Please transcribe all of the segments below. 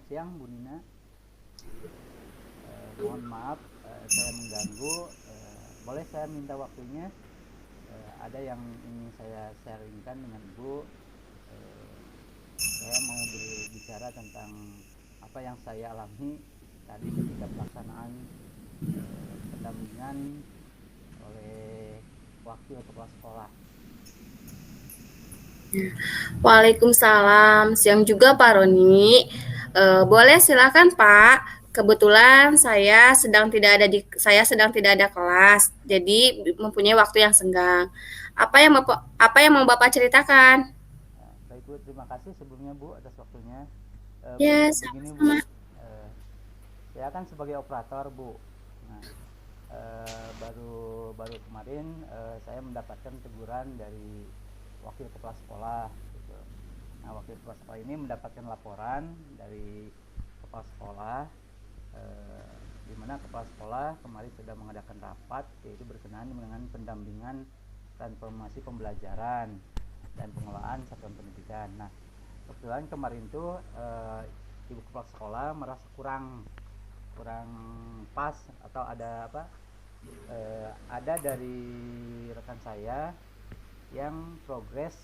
Selamat siang Bu Nina. Mohon maaf saya mengganggu. Boleh saya minta waktunya? Ada yang ingin saya sharingkan dengan Ibu. Saya mau berbicara tentang apa yang saya alami tadi ketika pelaksanaan pendampingan oleh wakil kepala sekolah. Waalaikumsalam. Siang juga Pak Roni. Boleh silakan Pak. Kebetulan saya sedang tidak ada kelas, jadi mempunyai waktu yang senggang. Apa yang mau Bapak ceritakan? Baik Bu, terima kasih sebelumnya Bu atas waktunya. Ya, Begini Bu, sama-sama. saya kan sebagai operator Bu. Nah, baru kemarin saya mendapatkan teguran dari wakil kepala sekolah gitu. Nah, wakil kepala sekolah ini mendapatkan laporan dari kepala sekolah, di mana kepala sekolah kemarin sudah mengadakan rapat yaitu berkenaan dengan pendampingan transformasi pembelajaran dan pengelolaan satuan pendidikan. Nah, kebetulan kemarin tuh ibu kepala sekolah merasa kurang kurang pas atau ada dari rekan saya yang progres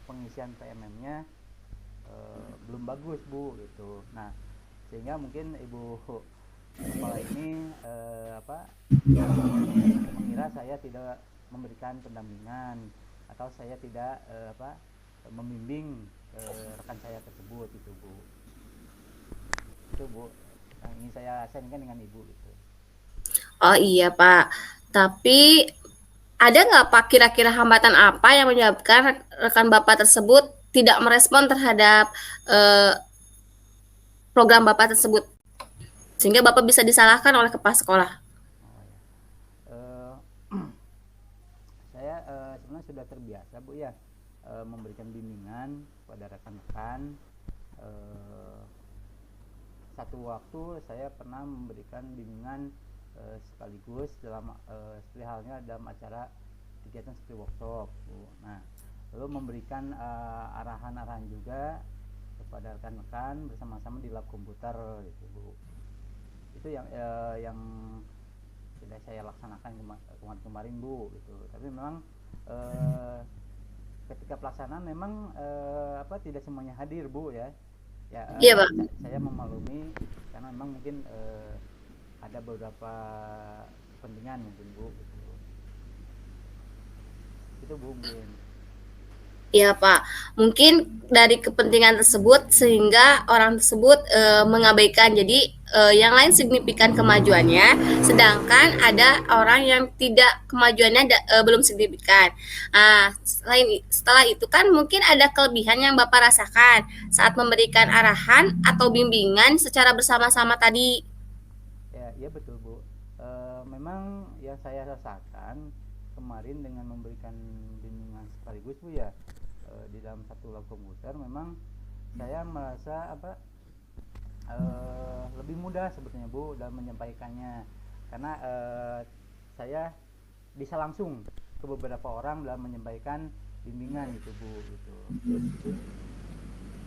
pengisian PMM-nya belum bagus Bu gitu. Nah, sehingga mungkin ibu kepala ini mengira saya tidak memberikan pendampingan atau saya tidak membimbing rekan saya tersebut itu Bu. Itu Bu yang ingin saya sharingkan dengan Ibu gitu. Oh iya Pak. Tapi ada nggak Pak kira-kira hambatan apa yang menyebabkan rekan Bapak tersebut tidak merespon terhadap eh, program Bapak tersebut? Sehingga Bapak bisa disalahkan oleh kepala sekolah. Oh ya. Eh, saya sebenarnya sudah terbiasa Bu ya memberikan bimbingan kepada rekan-rekan. Eh, Satu waktu saya pernah memberikan bimbingan sekaligus seperti halnya dalam acara kegiatan seperti workshop Bu. Nah, lalu memberikan arahan-arahan juga kepada rekan-rekan bersama-sama di lab komputer gitu Bu. Itu yang tidak saya laksanakan kemarin Bu gitu. Tapi memang eh, ketika pelaksanaan memang tidak semuanya hadir Bu ya. Ya, Iya Pak. saya memaklumi karena memang mungkin ada beberapa kepentingan mungkin Bu gitu. Itu Bu mungkin. Iya Pak, mungkin dari kepentingan tersebut sehingga orang tersebut mengabaikan. Jadi yang lain signifikan kemajuannya, sedangkan ada orang yang tidak kemajuannya belum signifikan. Nah, setelah itu kan mungkin ada kelebihan yang Bapak rasakan saat memberikan arahan atau bimbingan secara bersama-sama tadi. Ya, iya betul Bu. Memang yang saya rasakan kemarin dengan memberikan bimbingan sekaligus Bu ya di dalam satu lab komputer memang saya merasa lebih mudah sebetulnya Bu dalam menyampaikannya karena saya bisa langsung ke beberapa orang dalam menyampaikan bimbingan gitu Bu gitu. Itu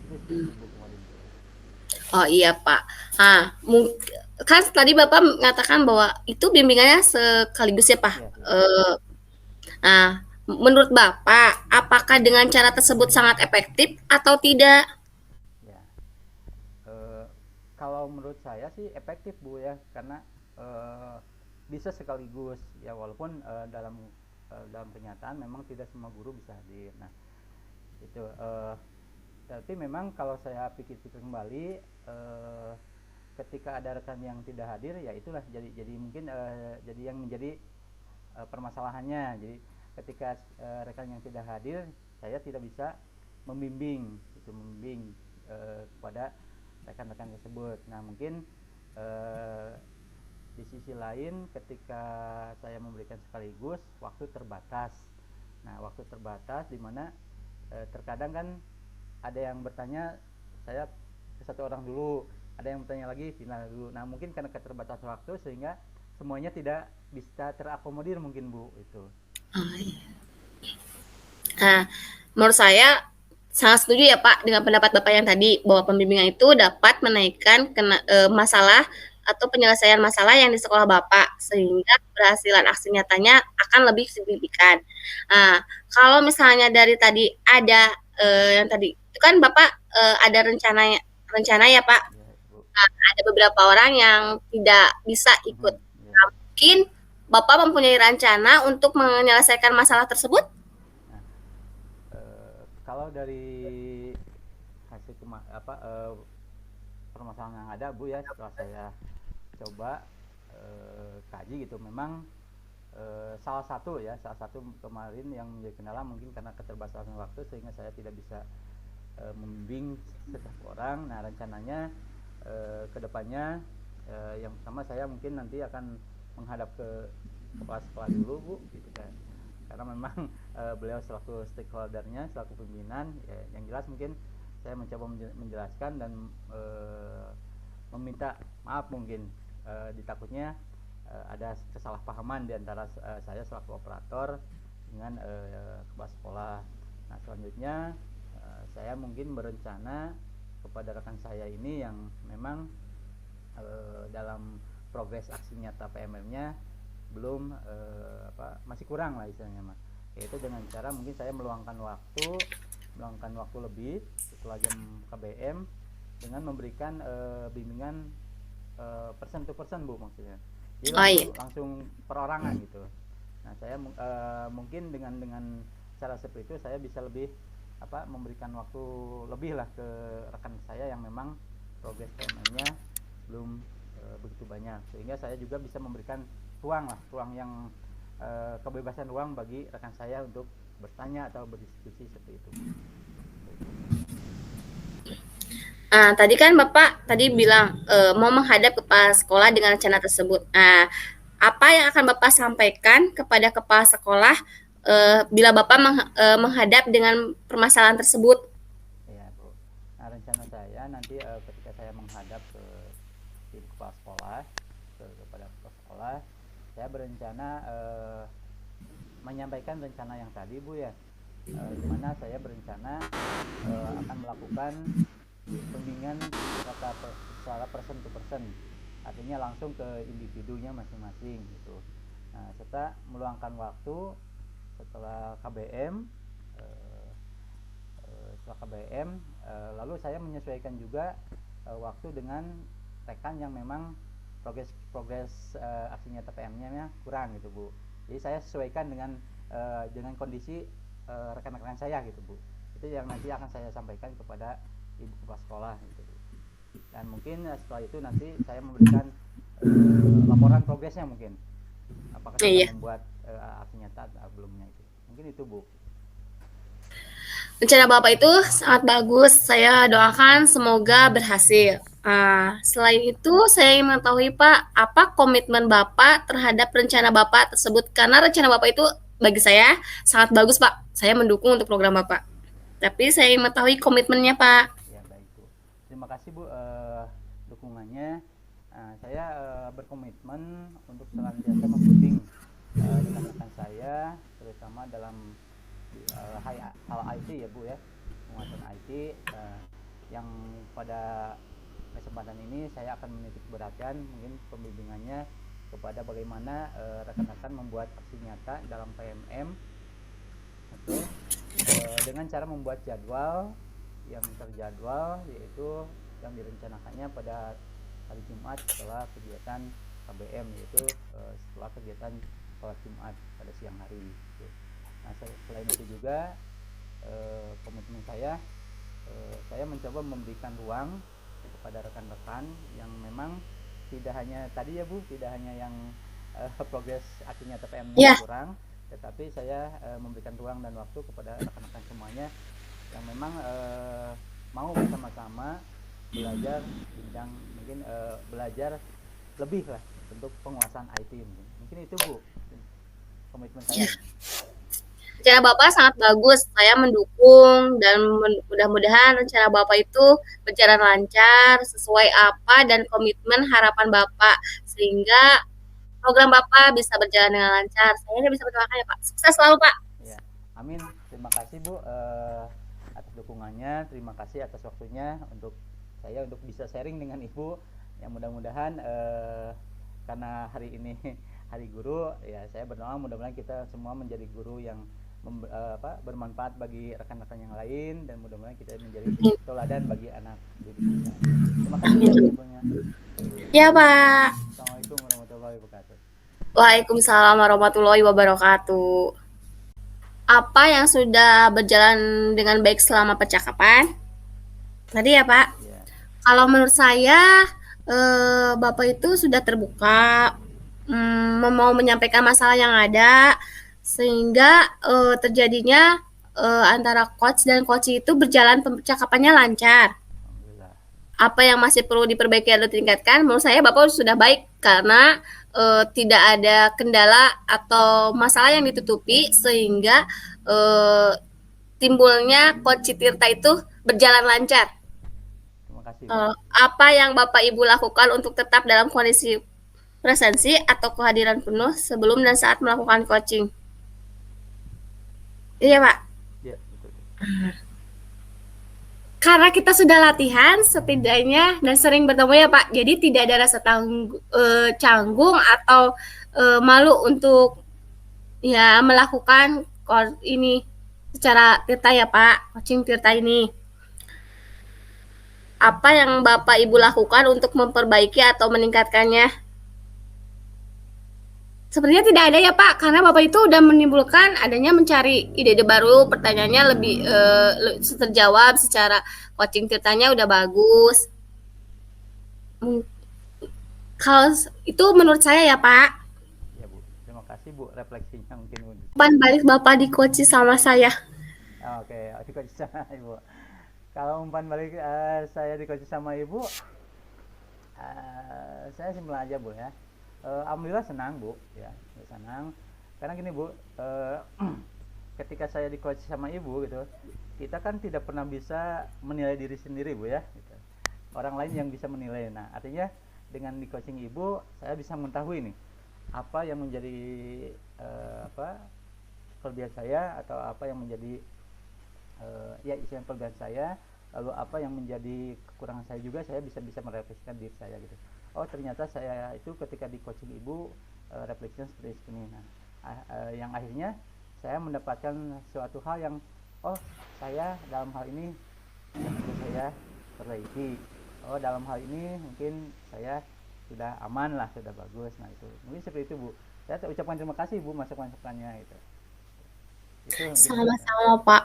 seperti Bu kemarin Bu. Oh iya Pak. Nah, kan tadi Bapak mengatakan bahwa itu bimbingannya sekaligus ya Pak. Iya, iya. Nah, menurut Bapak, apakah dengan cara tersebut sangat efektif atau tidak? Ya. Eh, Kalau menurut saya sih efektif Bu ya karena eh, bisa sekaligus ya walaupun dalam kenyataan memang tidak semua guru bisa hadir. Nah itu tapi memang kalau saya pikir-pikir kembali ketika ada rekan yang tidak hadir ya itulah jadi mungkin jadi yang menjadi permasalahannya. Jadi ketika rekan yang tidak hadir saya tidak bisa membimbing kepada rekan-rekan tersebut. Nah mungkin eh, di sisi lain ketika saya memberikan sekaligus waktu terbatas. Nah waktu terbatas di mana terkadang kan ada yang bertanya saya ke satu orang dulu, ada yang bertanya lagi pindah dulu. Nah mungkin karena keterbatasan waktu sehingga semuanya tidak bisa terakomodir mungkin Bu itu. Oh, iya. Nah, menurut Sangat setuju ya Pak dengan pendapat Bapak yang tadi bahwa pembimbingan itu dapat menaikkan masalah atau penyelesaian masalah yang di sekolah Bapak sehingga keberhasilan aksi nyatanya akan lebih signifikan. Nah, kalau misalnya dari tadi ada yang tadi itu kan Bapak ada rencana ya Pak. Ya, Bu. Nah, ada beberapa orang yang tidak bisa ikut. Mhm, ya. Nah, mungkin Bapak mempunyai rencana untuk menyelesaikan masalah tersebut? Nah, kalau dari hasil permasalahan yang ada Bu ya, setelah saya coba kaji gitu, memang salah satu kemarin yang menjadi kendala mungkin karena keterbatasan waktu sehingga saya tidak bisa membimbing setiap orang. Nah, rencananya kedepannya yang pertama saya mungkin nanti akan menghadap ke kepala sekolah dulu Bu, gitu kan, karena memang beliau selaku stakeholdernya, selaku pimpinan ya, yang jelas mungkin saya mencoba menjelaskan dan meminta maaf mungkin ditakutnya ada kesalahpahaman di antara saya selaku operator dengan kepala sekolah. Nah, selanjutnya saya mungkin berencana kepada rekan saya ini yang memang dalam progres aksi nyata PMM-nya belum masih kurang lah istilahnya mah, yaitu dengan cara mungkin saya meluangkan waktu lebih setelah jam KBM dengan memberikan bimbingan person to person Bu, maksudnya jadi Oh iya. langsung perorangan gitu. Nah, saya mungkin dengan cara seperti itu saya bisa lebih memberikan waktu lebih lah ke rekan saya yang memang progres PMM-nya belum begitu banyak, sehingga saya juga bisa memberikan ruang yang kebebasan ruang bagi rekan saya untuk bertanya atau berdiskusi seperti itu. Nah, tadi kan Bapak tadi bilang mau menghadap kepala sekolah dengan rencana tersebut. Nah, apa yang akan Bapak sampaikan kepada kepala sekolah bila Bapak menghadap dengan permasalahan tersebut? Ya Bu. Nah, rencana saya nanti ketika saya menghadap ke tim kepala sekolah, kepada kepala sekolah, saya berencana menyampaikan rencana yang tadi Bu ya, di mana saya berencana akan melakukan pembimbingan secara person to person, artinya langsung ke individunya masing-masing gitu. Nah, serta meluangkan waktu setelah KBM, lalu saya menyesuaikan juga waktu dengan rekan yang memang progres aksi nyata PM-nya kurang gitu Bu. Jadi saya sesuaikan dengan kondisi rekan-rekan saya gitu Bu. Itu yang nanti akan saya sampaikan kepada ibu kepala sekolah gitu. Dan mungkin setelah itu nanti saya memberikan laporan progresnya mungkin. Apakah sudah membuat aksi nyata atau belumnya itu. Mungkin itu Bu. Rencana Bapak itu sangat bagus. Saya doakan semoga berhasil. Selain itu, saya ingin mengetahui Pak, apa komitmen Bapak terhadap rencana Bapak tersebut? Karena rencana Bapak itu bagi saya sangat bagus Pak. Saya mendukung untuk program Bapak. Tapi saya ingin mengetahui komitmennya Pak. Ya baik Bu. Terima kasih Bu dukungannya. Saya berkomitmen untuk senantiasa membimbing rekan-rekan saya, terutama dalam hal IT ya Bu ya, penguasaan IT, yang pada kesempatan ini saya akan menitik beratkan mungkin pembimbingannya kepada bagaimana rekan-rekan membuat aksi nyata dalam PMM atau dengan cara membuat jadwal yang terjadwal, yaitu yang direncanakannya pada hari Jumat setelah kegiatan KBM, yaitu setelah kegiatan sholat Jumat pada siang hari. Nah, selain itu juga komitmen saya mencoba memberikan ruang kepada rekan-rekan yang memang tidak hanya tadi ya Bu, tidak hanya yang progres akhirnya TPM-nya kurang, tetapi saya memberikan ruang dan waktu kepada rekan-rekan semuanya yang memang mau bersama-sama belajar bidang mungkin belajar lebih lah untuk penguasaan IT mungkin itu Bu komitmen saya. Rencana Bapak sangat bagus, saya mendukung dan mudah-mudahan rencana Bapak itu berjalan lancar sesuai apa dan komitmen harapan Bapak sehingga program Bapak bisa berjalan dengan lancar. Saya bisa berterima kasih Pak. Sukses selalu Pak. Ya, amin. Terima kasih Bu. atas dukungannya, terima kasih atas waktunya untuk saya untuk bisa sharing dengan Ibu. Yang mudah-mudahan karena hari ini hari guru, ya saya berdoa mudah-mudahan kita semua menjadi guru yang bermanfaat bagi rekan-rekan yang lain, dan mudah-mudahan kita menjadi teladan bagi anak didik kita. Terima kasih ya sebelumnya. Ya, Pak. Assalamualaikum warahmatullahi wabarakatuh. Waalaikumsalam warahmatullahi wabarakatuh. Apa yang sudah berjalan dengan baik selama percakapan? Tadi ya, Pak. Ya. Kalau menurut saya, Bapak itu sudah terbuka, mau menyampaikan masalah yang ada, sehingga terjadinya antara coach dan coach itu berjalan percakapannya lancar. Alhamdulillah. Apa yang masih perlu diperbaiki atau ditingkatkan? Menurut saya Bapak sudah baik karena tidak ada kendala atau masalah yang ditutupi sehingga timbulnya coach Tirta itu berjalan lancar. Terima kasih. Apa yang Bapak Ibu lakukan untuk tetap dalam kondisi presensi atau kehadiran penuh sebelum dan saat melakukan coaching? Iya, Pak. Ya, betul. Karena kita sudah latihan setidaknya dan sering bertemu ya Pak, jadi tidak ada rasa canggung atau malu untuk ya melakukan ini secara Tirta ya Pak, coaching Tirta ini. Apa yang Bapak Ibu lakukan untuk memperbaiki atau meningkatkannya? Sepertinya tidak ada ya Pak, karena Bapak itu udah menimbulkan adanya mencari ide-ide baru, pertanyaannya lebih terjawab secara coaching Tirtanya udah bagus. Kalau itu menurut saya ya Pak. Ya Bu, terima kasih Bu refleksinya mungkin Bu. Kapan balik Bapak di coaching sama saya? Oke, di coaching sama Ibu. Kalau umpan balik saya di coaching sama Ibu, saya simpel aja Bu ya. Alhamdulillah senang Bu ya, senang karena gini Bu, ketika saya di coach sama Ibu gitu, kita kan tidak pernah bisa menilai diri sendiri Bu ya gitu. Orang lain yang bisa menilai. Nah artinya dengan di coaching Ibu saya bisa mengetahui nih apa yang menjadi kelebihan saya atau apa yang menjadi ya istilah kelebihan saya, lalu apa yang menjadi kekurangan saya juga saya bisa merefleksikan diri saya gitu. Oh ternyata saya itu ketika di coaching Ibu refleksinya seperti ini. Nah, yang akhirnya saya mendapatkan suatu hal yang saya dalam hal ini yang perlu saya perbaiki. Oh dalam hal ini mungkin saya sudah aman lah, sudah bagus. Nah itu mungkin seperti itu Bu. Saya ucapkan terima kasih Bu masukan-masukannya itu. Sama-sama Pak.